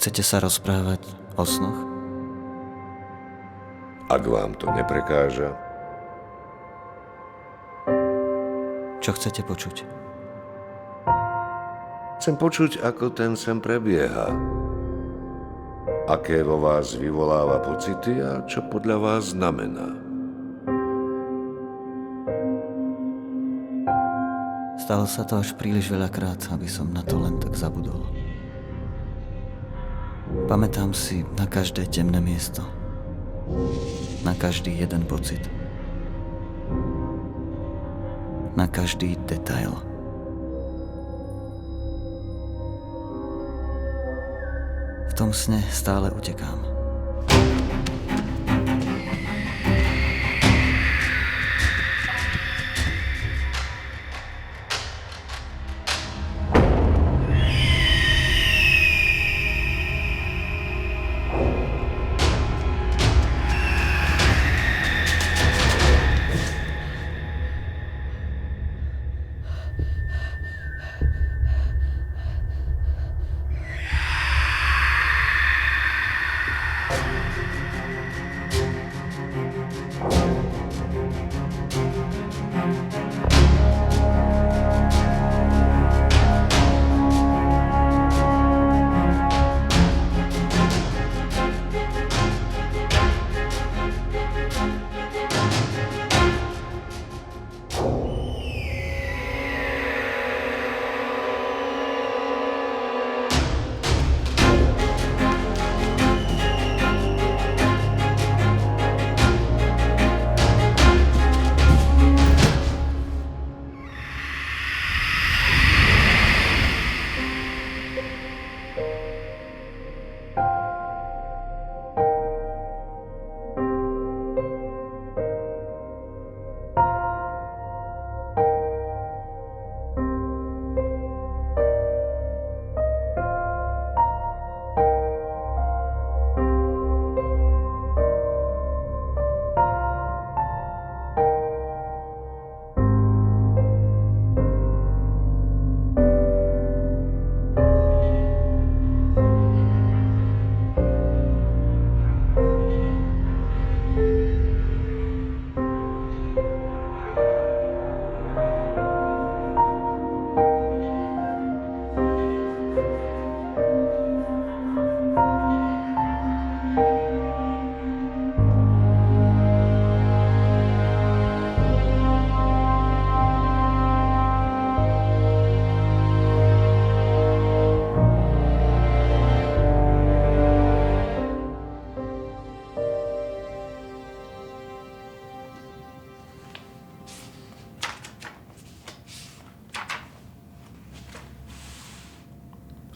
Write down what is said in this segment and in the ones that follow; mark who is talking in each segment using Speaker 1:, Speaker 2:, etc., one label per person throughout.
Speaker 1: Chcete sa rozprávať o snoch?
Speaker 2: Ak vám to neprekáža,
Speaker 1: Čo chcete počuť?
Speaker 2: chcem počuť, ako ten sen prebieha. Aké vo vás vyvoláva pocity a čo podľa vás znamená.
Speaker 1: Stalo sa to až príliš veľakrát, aby som na to len tak zabudol. Pamätám si na každé temné miesto. Na každý jeden pocit. Na každý detail. V tom sne stále utekám.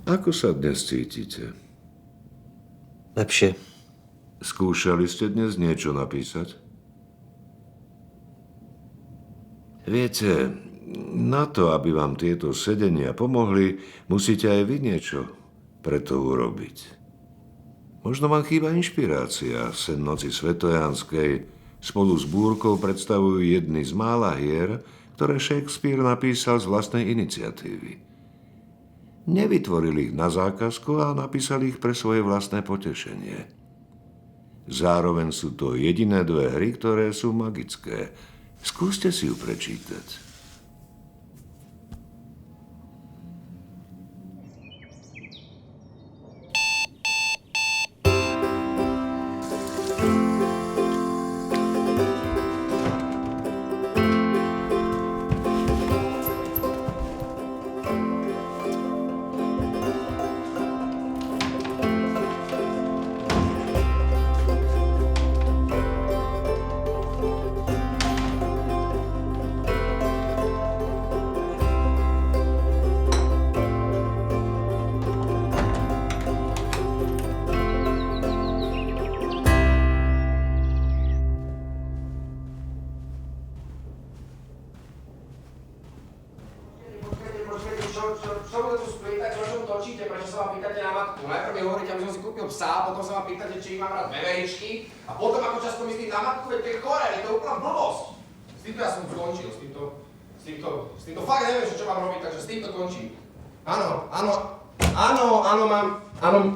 Speaker 2: Ako sa dnes cítite?
Speaker 1: Lepšie.
Speaker 2: Skúšali ste dnes niečo napísať? Viete, na to, aby vám tieto sedenia pomohli, musíte aj vy niečo pre to urobiť. Možno vám chýba inšpirácia. Sen noci Svetojanskej spolu s búrkou predstavujú jedny z mála hier, ktoré Shakespeare napísal z vlastnej iniciatívy. Nevytvoril ich na zákazku a napísal ich pre svoje vlastné potešenie. Zároveň sú to jediné dve hry, ktoré sú magické. Skúste si ju prečítať.
Speaker 3: Čo to tu splítate, o čom točíte, prečo sa ma pýtate na matku? Najprv mi hovoríte, aby som si kúpil psa, potom sa ma pýtate, či mám rád veveričky a potom ako často myslím na matku, veď to je chore, to je úplná blbosť. S týmto ja som skončil, s týmto fakt neviem, čo mám robiť, takže s týmto končím. Áno, Áno, mám.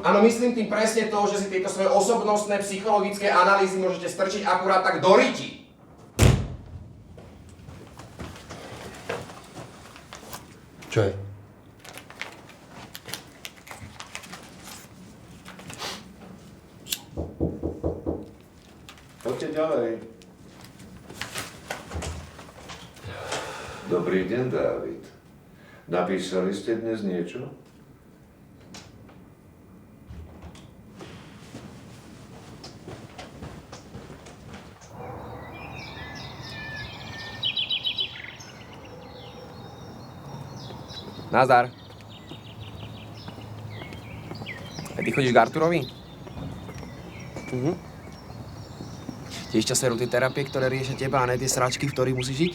Speaker 3: Áno, myslím tým presne to, že si tieto svoje osobnostné psychologické analýzy môžete strčiť akurát tak do riti. Čo je?
Speaker 2: Poďte ďalej. Dobrý deň, Dávid. Napísali ste dnes niečo?
Speaker 3: Nazdar. A ty chodíš k Arturovi? Tiež ťa serú tie terapie, ktoré riešia teba a ne tie sračky, v ktorých musíš žiť?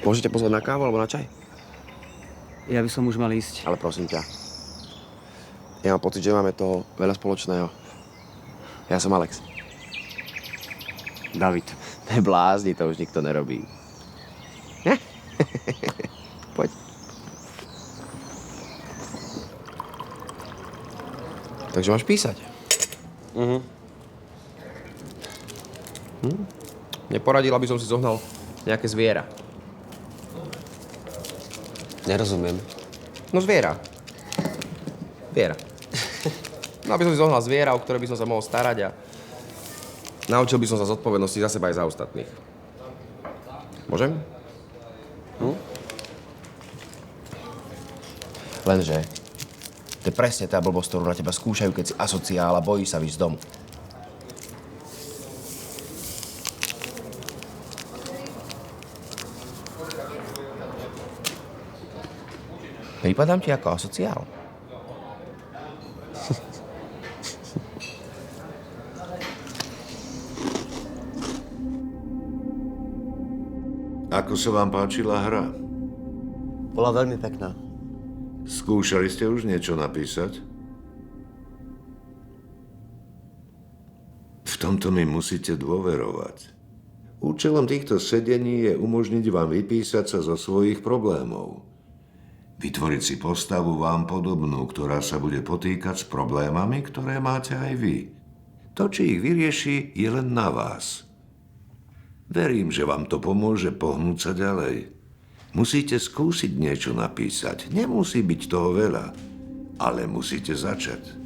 Speaker 3: Môžete pozvať na kávu alebo na čaj?
Speaker 4: Ja by som už mal ísť.
Speaker 3: Ale prosím ťa. Ja mám pocit, že máme toho veľa spoločného. Ja som Alex.
Speaker 4: David.
Speaker 3: Neblázni, to už nikto nerobí. Poď. Takže máš písať? Neporadil, aby som si zohnal nejaké zviera.
Speaker 4: Nerozumiem.
Speaker 3: No zviera. Zviera. No aby som si zohnal zviera, o ktoré by som sa mohol starať a naučil by som sa zodpovednosti za seba aj za ostatných. Môžem? Lenže, to je presne tá blbosť, ktorú na teba skúšajú, keď si asociál a bojíš sa vyjsť z domu. Prípadám ti ako asociál.
Speaker 2: Ako sa vám páčila hra?
Speaker 4: Bola veľmi pekná.
Speaker 2: Skúšali ste už niečo napísať? V tomto mi musíte dôverovať. Účelom týchto sedení je umožniť vám vypísať sa zo svojich problémov. Vytvoriť si postavu vám podobnú, ktorá sa bude potýkať s problémami, ktoré máte aj vy. To, či ich vyrieši, je len na vás. Verím, že vám to pomôže pohnúť sa ďalej. Musíte skúsiť niečo napísať. Nemusí byť toho veľa, ale musíte začať.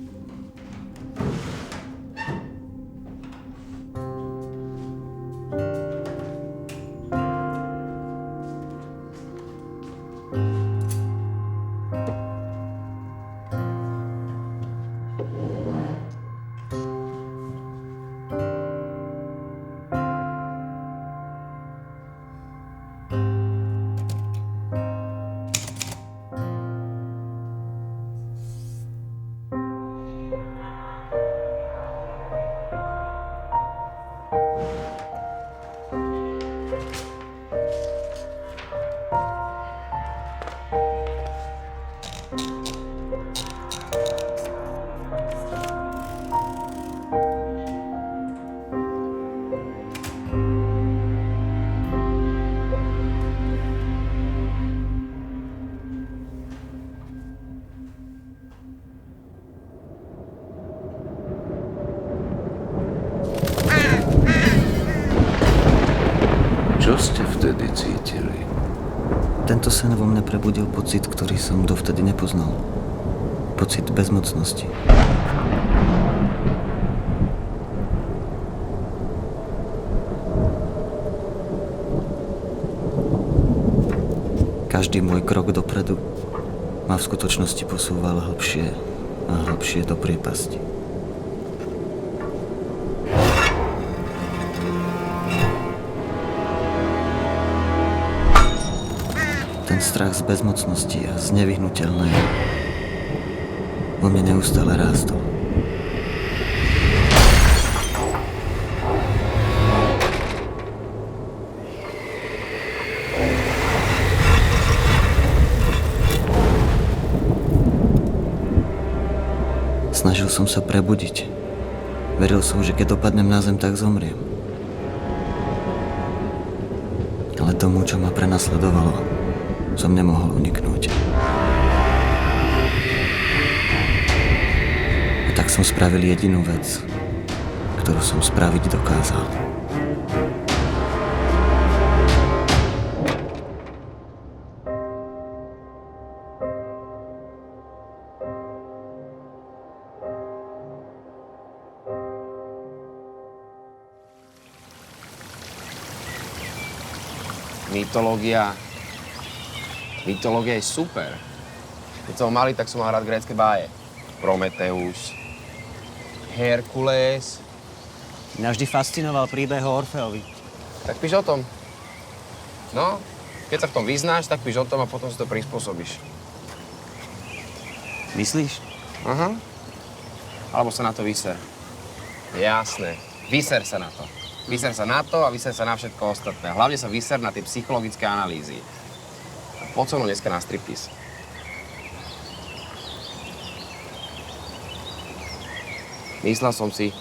Speaker 2: Čo ste vtedy cítili?
Speaker 1: Tento sen vo mne prebudil pocit, ktorý som dovtedy nepoznal. Pocit bezmocnosti. Každý môj krok dopredu ma v skutočnosti posúval hlbšie a hlbšie do priepasti. Ten strach z bezmocnosti a z nevyhnuteľného vo mne neustále rástol. Snažil som sa prebudiť. Veril som, že keď dopadnem na zem, tak zomriem. Ale tomu, čo ma prenasledovalo, som nemohol uniknúť. A tak som spravil jedinú vec, ktorú som spraviť dokázal.
Speaker 3: Mytológia je super. Keď som malý, tak som mal rád grécke báje. Prometeus, Herkules.
Speaker 4: Mňa vždy fascinoval príbeh o Orfeovi.
Speaker 3: Tak píš o tom. No, keď sa v tom vyznáš, tak píš o tom a potom si to prispôsobíš.
Speaker 4: Myslíš?
Speaker 3: Aha. Alebo sa na to vyser. Jasné. Vyser sa na to. Vyser sa na to a vyser sa na všetko ostatné. Hlavne sa vyser na tie psychologické analýzy. Poď so mnou dneska na striptease. Myslel som si.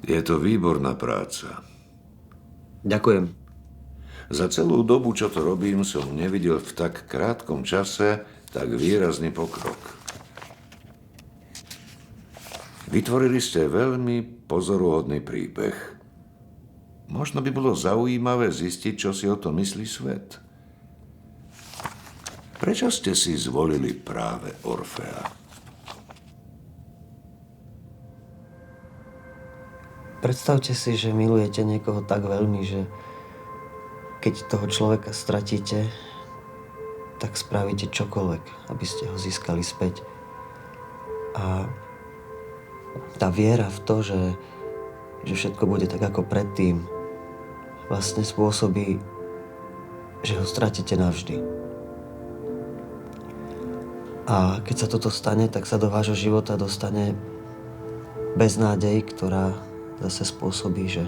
Speaker 2: Je to výborná práca.
Speaker 1: Ďakujem.
Speaker 2: Za celú dobu, čo to robím, som nevidel v tak krátkom čase tak výrazný pokrok. Vytvorili ste veľmi pozoruhodný príbeh. Možno by bolo zaujímavé zistiť, čo si o tom myslí svet. Prečo ste si zvolili práve Orfea?
Speaker 1: Predstavte si, že milujete niekoho tak veľmi, že keď toho človeka stratíte, tak spravíte čokoľvek, aby ste ho získali späť. A tá viera v to, že všetko bude tak ako predtým, vlastne spôsobí, že ho stratíte navždy. A keď sa toto stane, tak sa do vášho života dostane beznádej, ktorá zase spôsobí, že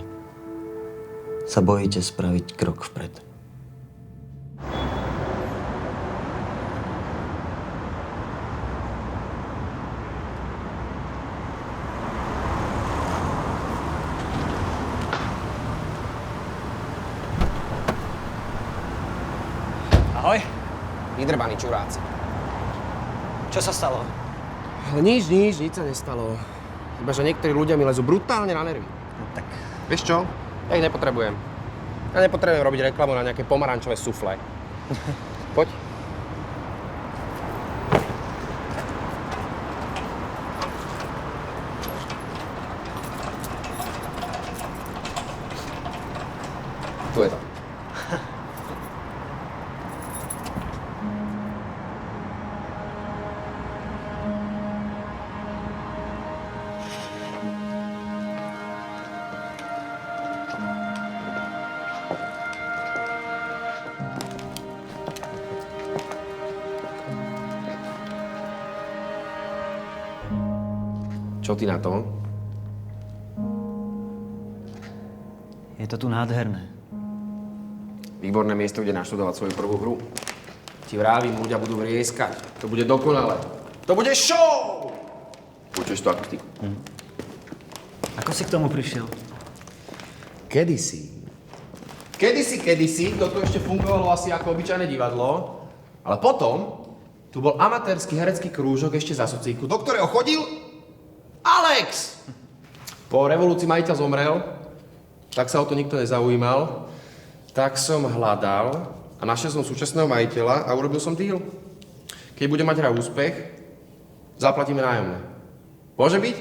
Speaker 1: sa bojíte spraviť krok vpred.
Speaker 4: Ahoj.
Speaker 3: Vydrbaní čuráci.
Speaker 4: Čo sa stalo?
Speaker 3: Nič sa nestalo. Iba, že niektorí ľudia mi lezú brutálne na nervy.
Speaker 4: No tak.
Speaker 3: Vieš čo? Ja ich nepotrebujem. Ja nepotrebujem robiť reklamu na nejaké pomarančové sufle. Poď. Tu je to. Čo ty na to?
Speaker 4: Je to tu nádherné.
Speaker 3: Výborné miesto, kde naštudovať svoju prvú hru. Ti vravím, ľudia budú vrieskať. To bude dokonalé. To bude show! Počuješ tú akustiku?
Speaker 4: Ako si k tomu prišiel?
Speaker 3: Kedysi, toto ešte fungovalo asi ako obyčajné divadlo, ale potom tu bol amatérsky herecký krúžok ešte za socíku, do ktorého chodil Alex! Po revolúcii majiteľ zomrel, tak sa o to nikto nezaujímal, tak som hľadal a našiel som súčasného majiteľa a urobil som deal. Keď bude mať hra úspech, zaplatíme nájomné. Môže byť?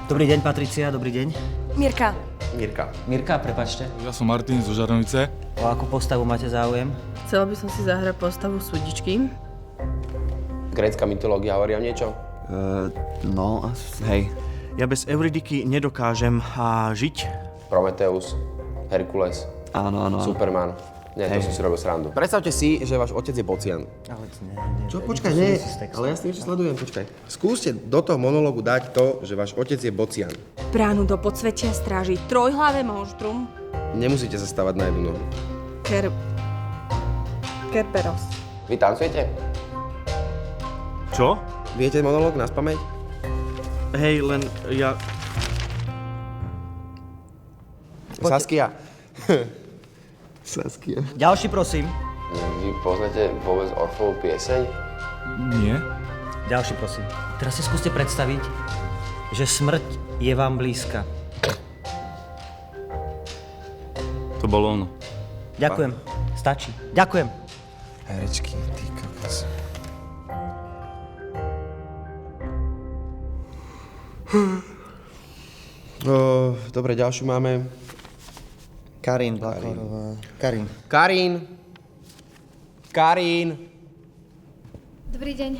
Speaker 4: Dobrý deň, Patricia, dobrý deň.
Speaker 5: Mirka.
Speaker 4: Mirka, prepačte.
Speaker 6: Ja som Martin zo Žarnovice.
Speaker 4: O akú postavu máte záujem?
Speaker 5: Chcela by som si zahrať postavu súdičky.
Speaker 3: Grécka mytológia hovorí o niečo?
Speaker 7: No, hej. Ja bez Euridiky nedokážem žiť.
Speaker 3: Prometheus, Herkules,
Speaker 7: Áno.
Speaker 3: Superman. Nie, to som si robil srandu. Predstavte si, že váš otec je bocian.
Speaker 4: Ale
Speaker 3: Čo? Počkaj, nie. Ale ja s tým ešte sledujem, počkaj. Skúste do toho monológu dať to, že váš otec je bocian.
Speaker 5: Bránu do podsvetia stráži trojhlavé monštrum.
Speaker 3: Nemusíte sa stavať na jednu nohu.
Speaker 5: Kerberos.
Speaker 3: Vy tancujete?
Speaker 7: Čo?
Speaker 3: Viete monológ na spamäť?
Speaker 7: Hej, len ja...
Speaker 3: Saskia.
Speaker 4: Ďalší, prosím.
Speaker 3: Vy poznáte vôbec Orfeovú pieseň?
Speaker 6: Nie.
Speaker 4: Ďalší, prosím. Teraz si skúste predstaviť, že smrť je vám blízka.
Speaker 6: To bolo ono.
Speaker 4: Ďakujem. Stačí. Ďakujem.
Speaker 3: Herečky, ty kokos. Dobre, ďalšiu máme.
Speaker 1: Karin Blachorová.
Speaker 3: Karin.
Speaker 8: Dobrý deň.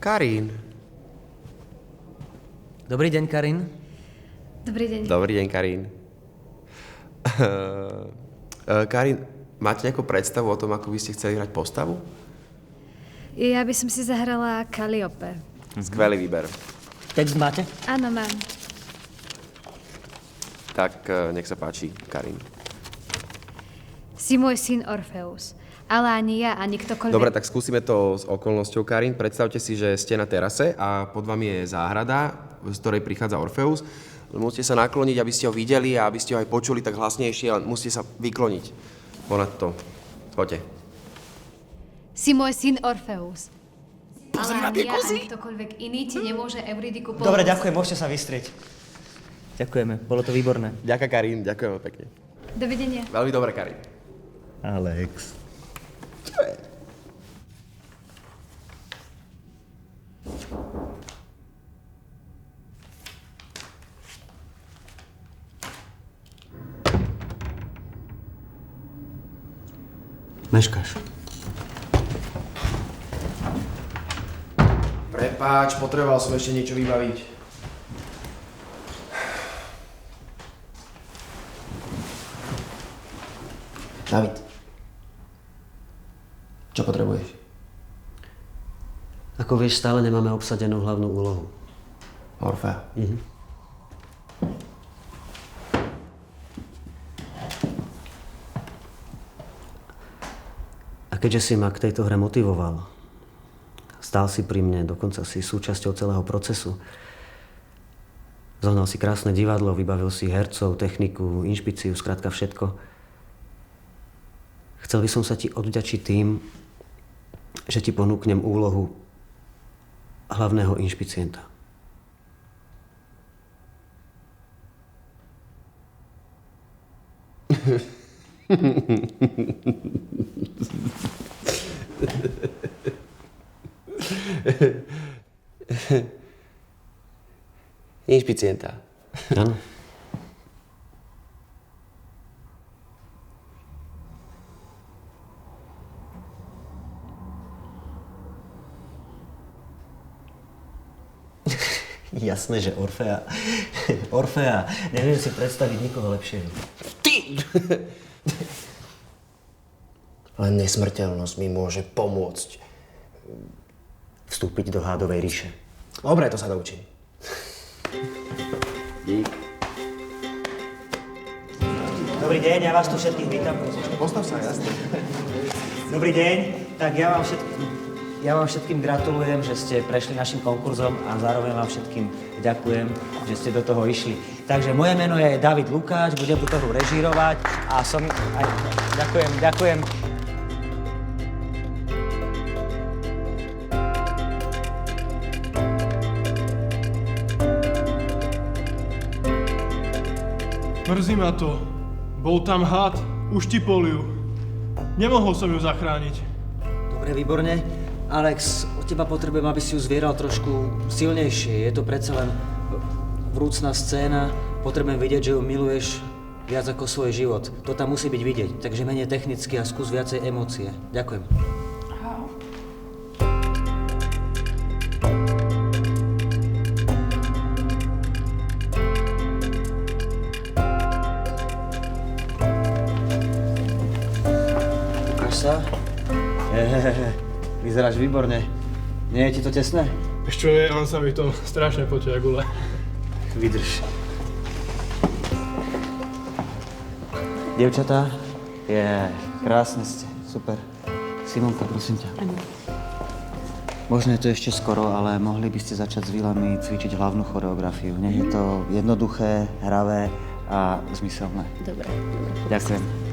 Speaker 3: Karin.
Speaker 4: Dobrý deň, Karin.
Speaker 8: Dobrý deň.
Speaker 3: Dobrý deň, Karin. Karin, máte nejakú predstavu o tom, ako by ste chceli hrať postavu?
Speaker 8: Ja by som si zahrala Kaliope.
Speaker 3: Skvelý výber.
Speaker 4: Text máte?
Speaker 8: Áno, mám.
Speaker 3: Tak nech sa páči, Karin.
Speaker 8: Si môj syn Orfeus. Ale ani ja, ani ktokoľvek...
Speaker 3: Dobre, tak skúsime to s okolnosťou, Karin. Predstavte si, že ste na terase a pod vami je záhrada, z ktorej prichádza Orfeus. Musíte sa nakloniť, aby ste ho videli a aby ste ho aj počuli tak hlasnejšie, ale musíte sa vykloniť ponad to. Poďte.
Speaker 8: Si môj syn Orfeus. Ale ani ja, ani ktokoľvek iný ti nemôže Euridiku pomôcť.
Speaker 4: Dobre, ďakujem, môžete sa vystrieť. Ďakujeme, bolo to výborné.
Speaker 3: Ďakujem, Karin, ďakujeme pekne.
Speaker 8: Dovidenia.
Speaker 3: Veľmi dobre, Karin.
Speaker 4: Alex.
Speaker 3: Čo je?
Speaker 1: Meškáš.
Speaker 3: Prepáč, potreboval som ešte niečo vybaviť. David. Čo potrebuješ?
Speaker 1: Ako vieš, stále nemáme obsadenú hlavnú úlohu.
Speaker 3: Orfea.
Speaker 1: A keďže si ma k tejto hre motivoval, stál si pri mne, dokonca si súčasťou celého procesu. Zohnal si krásne divadlo, vybavil si hercov, techniku, inšpiciu, skrátka všetko. Chcel by som sa ti odvďačiť tým, že ti ponúknem úlohu hlavného inšpicienta.
Speaker 3: Inšpicienta.
Speaker 1: Áno. Jasné, že Orfea. Orfea. Neviem si predstaviť nikoho lepšieho.
Speaker 3: Ty!
Speaker 1: Len nesmrteľnosť mi môže pomôcť vstúpiť do hádovej ríše.
Speaker 3: Dobre, to sa doučím.
Speaker 1: Dík.
Speaker 4: Dobrý deň, ja vás tu všetkých vítam.
Speaker 3: Postav sa, jasne.
Speaker 4: Dobrý deň, tak ja vám všetkým gratulujem, že ste prešli našim konkurzom a zároveň vám všetkým ďakujem, že ste do toho išli. Takže moje meno je David Lukáč, budem tu toho režírovať a som... Ďakujem.
Speaker 9: Mrzí ma to. Bol tam had, uštipol ju. Nemohol som ju zachrániť.
Speaker 4: Dobre, výborne. Alex, od teba potrebujem, aby si ju zvieral trošku silnejšie. Je to predsa len vrúcna scéna. Potrebujem vidieť, že ju miluješ viac ako svoj život. To tam musí byť vidieť. Takže menej technicky a skús viacej emócie. Ďakujem. Sa? Vyzeráš výborne. Nie je ti to tesné?
Speaker 9: Ešte nie, on sa mi to strašne potia gule.
Speaker 4: Vydrž. Dievčatá, krásne ste, super. Simonka, prosím ťa. Možno je to ešte skoro, ale mohli by ste začať s Vilami cvičiť hlavnú choreografiu. Nech je to jednoduché, hravé a zmyselné.
Speaker 5: Dobre.
Speaker 4: Ďakujem.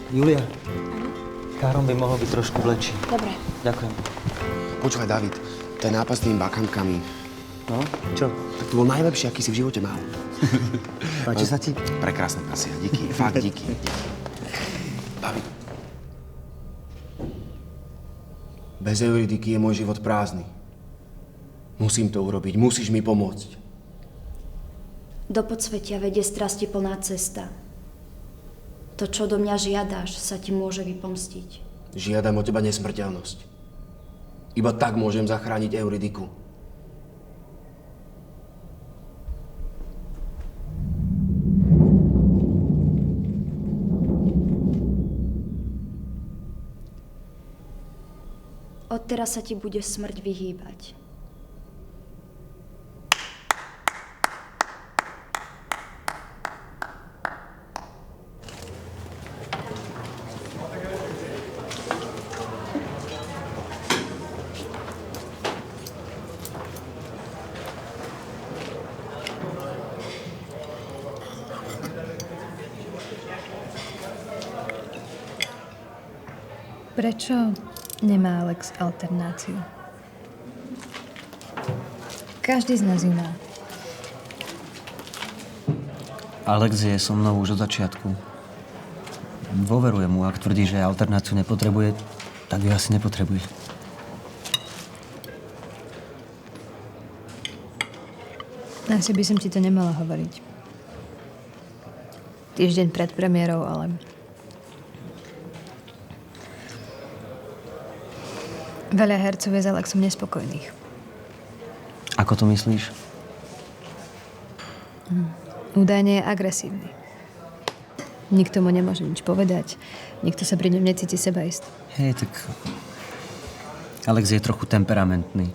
Speaker 4: Julia, Károm by mohol byť trošku vlečí.
Speaker 5: Dobre.
Speaker 4: Ďakujem.
Speaker 3: Počúvaj, David, to je nápad s tými bakankami.
Speaker 4: No, čo?
Speaker 3: Tak to bol najlepší, aký si v živote mal.
Speaker 4: Páči sa ti?
Speaker 3: Prekrásne prasia, díky, fakt díky. David. Bez Euridiky je môj život prázdny. Musím to urobiť, musíš mi pomôcť.
Speaker 10: Do podsvetia vedie strasti plná cesta. To, čo do mňa žiadaš, sa ti môže vypomstiť.
Speaker 3: Žiadam od teba nesmrteľnosť. Iba tak môžem zachrániť Euridiku.
Speaker 10: Odteraz sa ti bude smrť vyhýbať.
Speaker 8: Prečo nemá Alex alternáciu? Každý z nás ju má.
Speaker 4: Alex je so mnou už od začiatku. Dôverujem mu, ak tvrdí, že alternáciu nepotrebuje, tak ju asi nepotrebuje.
Speaker 8: Asi by som ti to nemala hovoriť. Týždeň pred premiérou, ale... Veľa hercov je s Alexom nespokojných.
Speaker 4: Ako to myslíš?
Speaker 8: Údajne je agresívny. Nikto mu nemôže nič povedať. Nikto sa pri ňom necíti sebaist.
Speaker 4: Hej, tak... Alex je trochu temperamentný.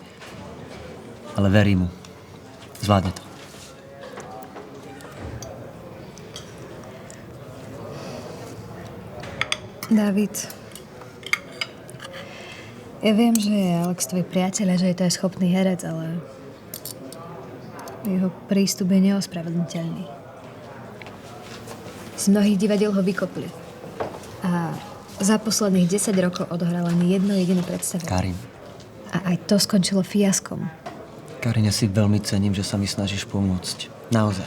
Speaker 4: Ale verí mu. Zvládne to.
Speaker 8: David, ja viem, že je Alex tvoj priateľ a že je to aj schopný herec, ale jeho prístup je neospravedlniteľný. Z mnohých divadiel ho vykopli. A za posledných 10 rokov odohral len jedno jediné predstavenie.
Speaker 4: Karin.
Speaker 8: A aj to skončilo fiaskom.
Speaker 4: Karin, ja si veľmi cením, že sa mi snažíš pomôcť. Naozaj.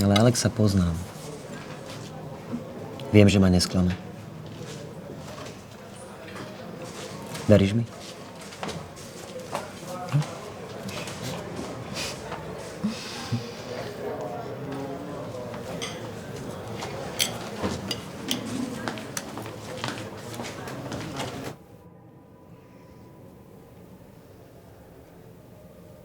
Speaker 1: Ale Alexa poznám. Viem, že ma nesklame. Veríš mi?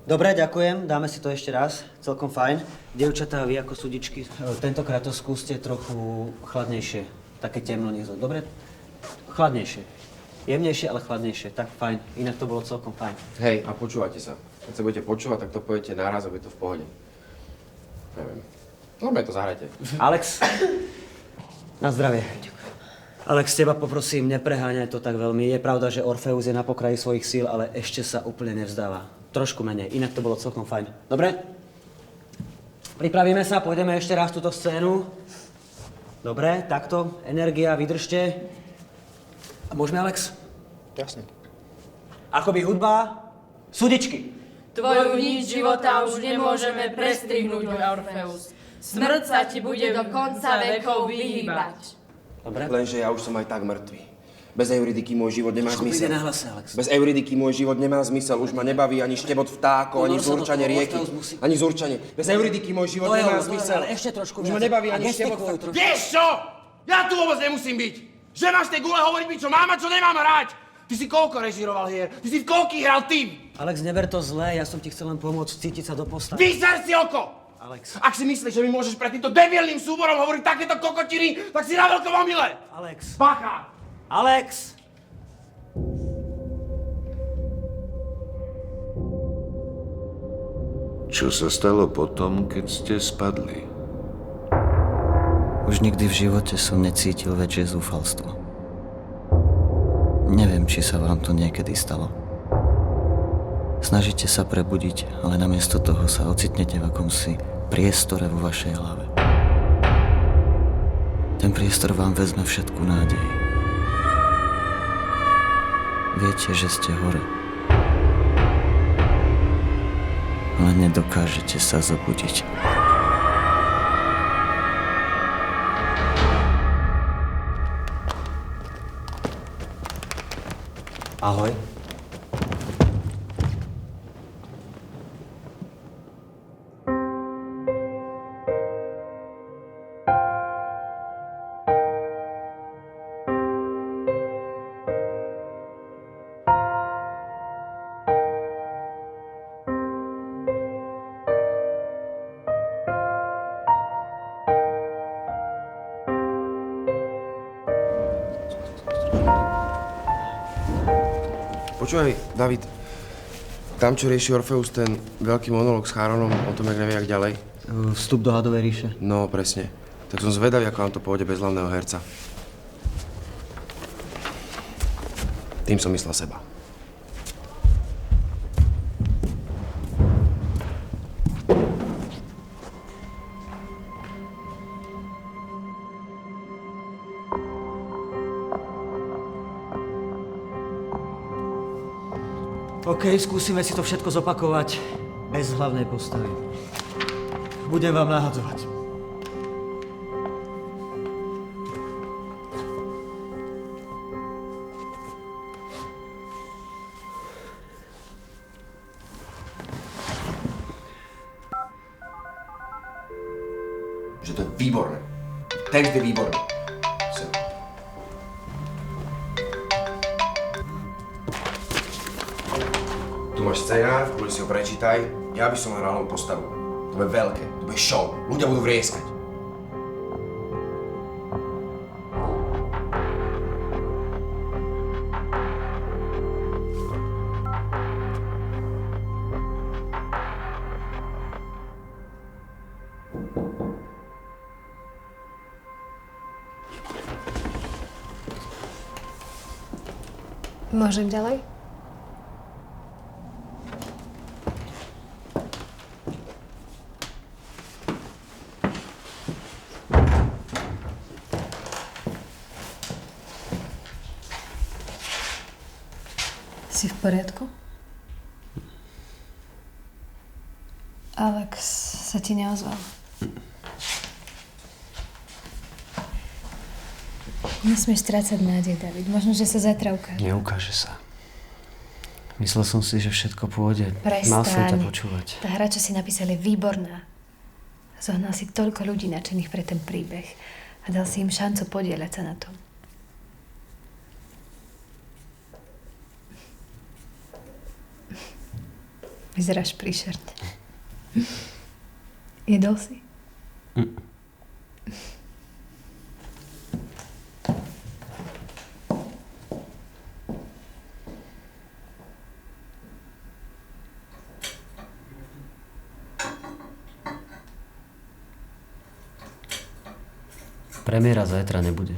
Speaker 4: Dobre, ďakujem. Dáme si to ešte raz. Celkom fajn. Dievčatá, vy ako súdičky, tentokrát to skúste trochu chladnejšie. Také temno nech dobre? Chladnejšie. Jemnejšie, ale chladnejšie. Tak fajn. Inak to bolo celkom fajn.
Speaker 3: Hej, a počúvajte sa. Keď sa budete počúvať, tak to pojete naraz a bude to v pohode. Neviem. Normálne to zahrajte.
Speaker 4: Alex, na zdravie. Alex, teba poprosím, nepreháňaj to tak veľmi. Je pravda, že Orfeus je na pokraji svojich síl, ale ešte sa úplne nevzdáva. Trošku menej, inak to bolo celkom fajn. Dobre? Pripravíme sa, pôjdeme ešte raz túto scénu. Dobre, takto, energia, vydržte. A môžeme, Alex?
Speaker 3: Jasne.
Speaker 4: Akoby hudba, súdičky.
Speaker 11: Tvoju niť života už nemôžeme prestrihnúť, Orfeus. Smrť sa ti bude do konca vekov vyhýbať.
Speaker 4: Dobre.
Speaker 3: Lenže ja už som aj tak mŕtvý. Bez Euridiky môj život nemá zmysel.
Speaker 4: Na hlase, Alex.
Speaker 3: Bez Euridiky môj život nemá zmysel. Už ma nebaví ani štebot vtákov, ani zúrčanie rieky. Ani zúrčanie. Bez Euridiky môj život nemá zmysel.
Speaker 4: Ale ešte trošku
Speaker 3: už ma nebaví ani štebot vtákov. Vieš čo? Ja tu vôbec nemusím byť. Že máš tej gule hovoriť mi, čo mám a čo nemám hrať. Ty si koľko režíroval hier? Ty si v koľkých hral tým?
Speaker 4: Alex, neber to zle, ja som ti chcel len pomôcť cítiť sa do postavy.
Speaker 3: Vyser si oko!
Speaker 4: Alex.
Speaker 3: Ak si myslíš, že mi môžeš pred týmto debilným súborom hovoriť takéto kokotiny, tak si na veľkom omyle!
Speaker 4: Alex.
Speaker 3: Bacha!
Speaker 4: Alex!
Speaker 2: Čo sa stalo potom, keď ste spadli?
Speaker 1: Už nikdy v živote som necítil väčšie zúfalstvo. Neviem, či sa vám to niekedy stalo. Snažíte sa prebudiť, ale namiesto toho sa ocitnete v akomsi priestore vo vašej hlave. Ten priestor vám vezme všetku nádej. Viete, že ste hore. Ale nedokážete sa zobudiť.
Speaker 4: Ahoj.
Speaker 3: Počúvaj, David, tam, čo rieši Orfeus, ten veľký monológ s Cháronom, o tom, jak nevie, jak ďalej.
Speaker 4: Vstup do hadovej ríše.
Speaker 3: No, presne. Tak som zvedavý, ako vám to pôjde bez hlavného herca. Tým som myslel seba.
Speaker 4: OK, skúsime si to všetko zopakovať bez hlavnej postavy. Budem vám nahadzovať.
Speaker 3: Že to je výborné. Text je výborný. Sem. Tu máš scenár, kľudne si ho prečítaj. Ja by som hral len postavu. To bude veľké, to bude show. Ľudia budú vrieskať.
Speaker 8: Môžem ďalej? Si v poriadku? Alex sa ti neozval. Nesmieš strácať nádej, David. Možno, že sa zajtra ukáže.
Speaker 1: Neukáže sa. Myslel som si, že všetko pôjde.
Speaker 8: Prestaň.
Speaker 1: Mal som ťa počúvať.
Speaker 8: Tá hra, čo si napísal, je výborná. Zohnal si toľko ľudí nadšených pre ten príbeh a dal si im šancu podieľať sa na tom. Vyzeráš príšerne. Jedol si?
Speaker 1: Premiéra zajtra nebude.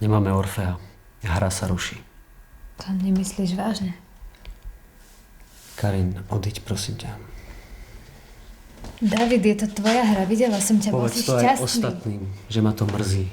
Speaker 1: Nemáme Orfea. Hra sa ruší.
Speaker 8: To nemyslíš vážne?
Speaker 1: Karin, odiď, prosím ťa.
Speaker 8: David, je to tvoja hra. Videla som ťa, bol si
Speaker 1: Povedz to aj
Speaker 8: šťastný.
Speaker 1: ostatným, že ma to mrzí.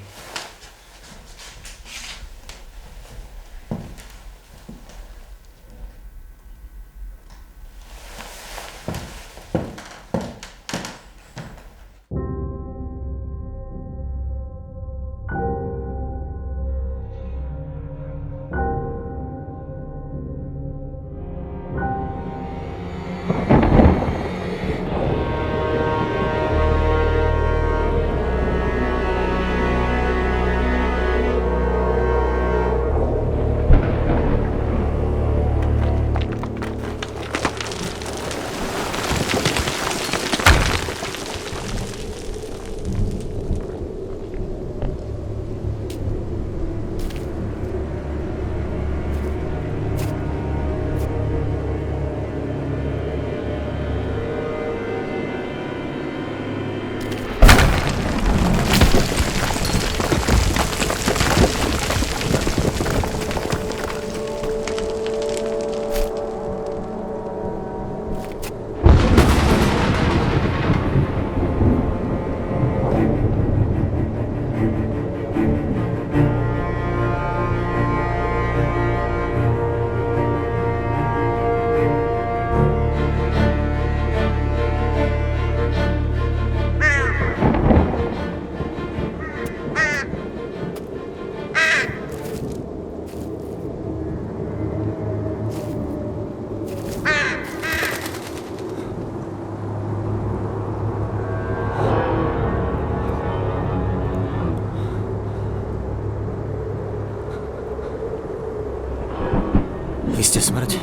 Speaker 1: Vy ste smrť?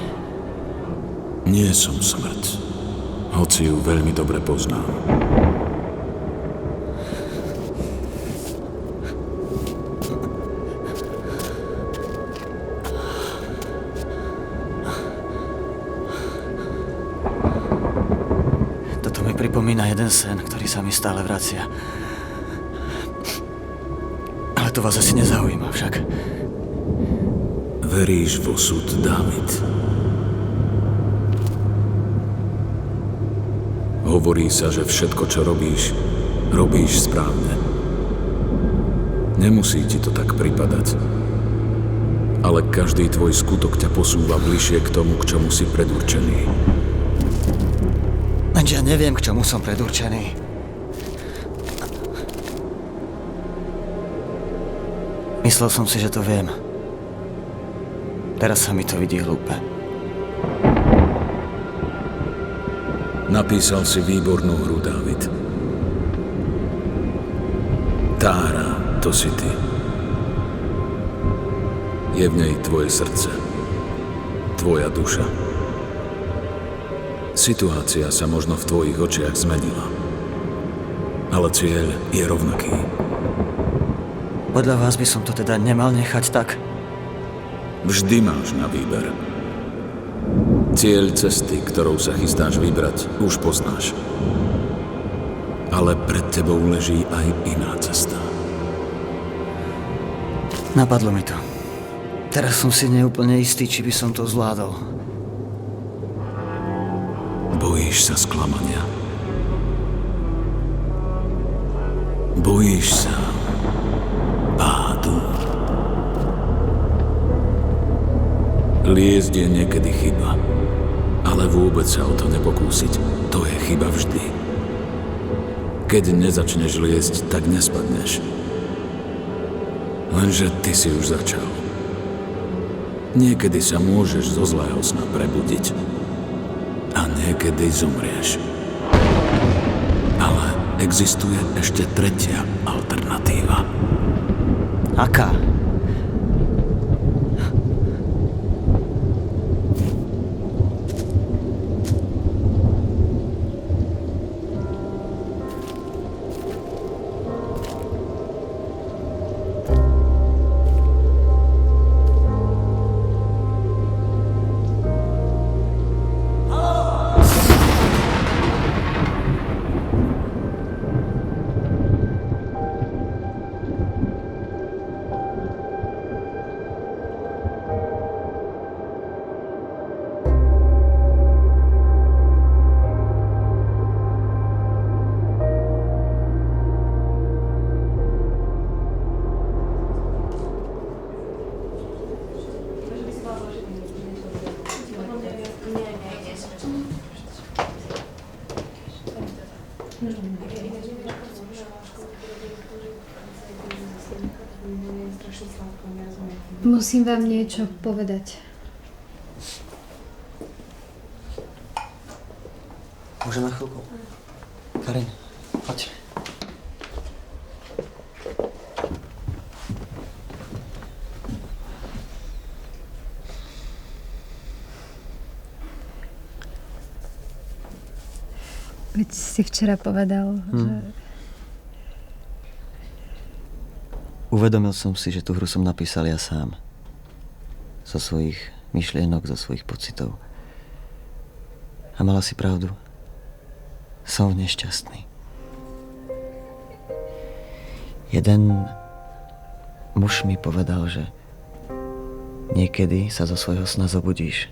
Speaker 12: Nie som smrť, hoci ju veľmi dobre poznám.
Speaker 1: Toto mi pripomína jeden sen, ktorý sa mi stále vracia. Ale to vás asi nezaujíma však.
Speaker 12: Veríš v osud, Dávid? Hovorí sa, že všetko, čo robíš, robíš správne. Nemusí ti to tak pripadať. Ale každý tvoj skutok ťa posúva bližšie k tomu, k čomu si predurčený.
Speaker 1: Lenže ja neviem, k čomu som predurčený. Myslel som si, že to viem. Teraz sa mi to vidí hlúpe.
Speaker 12: Napísal si výbornú hru, Dávid. Tá hra, to si ty. Je v nej tvoje srdce, tvoja duša. Situácia sa možno v tvojich očiach zmenila, ale cieľ je rovnaký.
Speaker 1: Podľa vás by som to teda nemal nechať tak?
Speaker 12: Vždy máš na výber. Cieľ cesty, ktorou sa chystáš vybrať, už poznáš. Ale pred tebou leží aj iná cesta.
Speaker 1: Napadlo mi to. Teraz som si neúplne istý, či by som to zvládol.
Speaker 12: Bojíš sa sklamania. Bojíš sa pádu. Liesť je niekedy chyba, ale vôbec sa o to nepokúsiť, to je chyba vždy. Keď nezačneš liesť, tak nespadneš. Lenže ty si už začal. Niekedy sa môžeš zo zlého sna prebudiť a niekedy zomrieš. Ale existuje ešte tretia alternatíva.
Speaker 4: Aká?
Speaker 8: Musím vám niečo povedať.
Speaker 1: Môžem na chvíľku? Karin, poď.
Speaker 8: Veď si včera povedal, že...
Speaker 1: Uvedomil som si, že tú hru som napísal ja sám. Zo svojich myšlienok, zo svojich pocitov. A mala si pravdu. Som nešťastný. Jeden muž mi povedal, že niekedy sa zo svojho sna zobudíš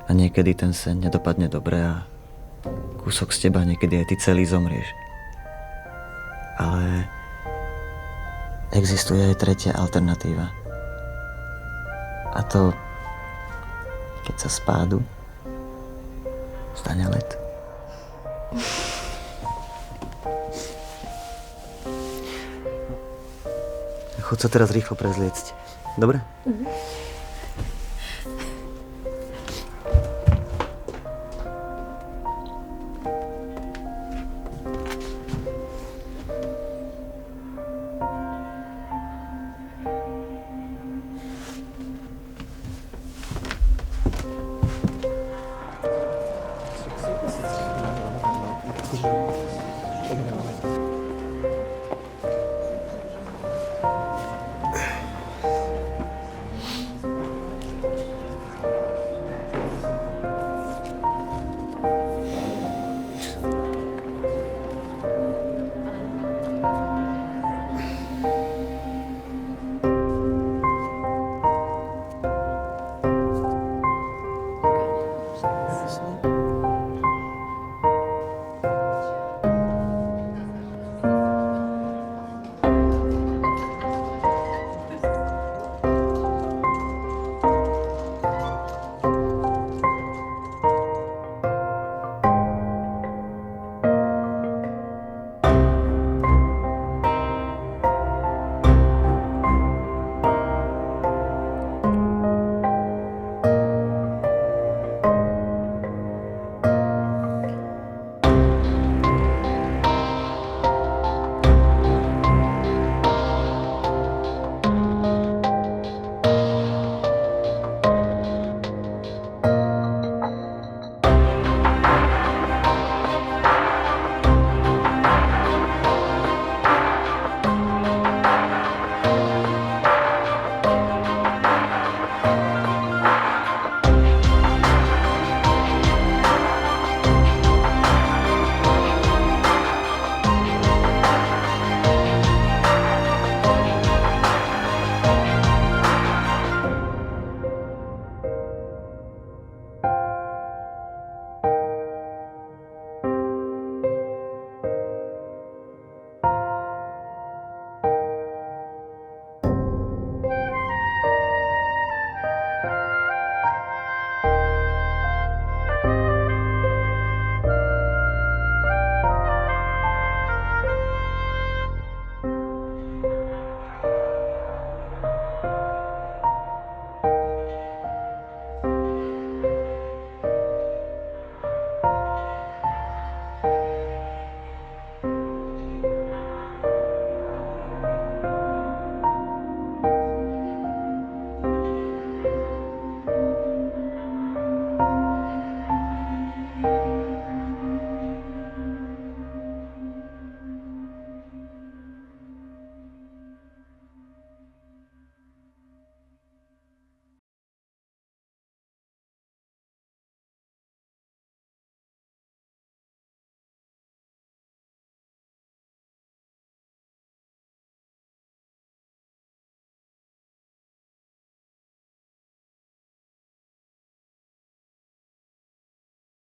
Speaker 1: a niekedy ten sen nedopadne dobre a kúsok z teba niekedy aj ty celý zomrieš. Ale existuje aj tretia alternatíva. A to, keď sa spádu, stane let. Chod sa teraz rýchlo prezliecť. Dobre?
Speaker 8: Mhm.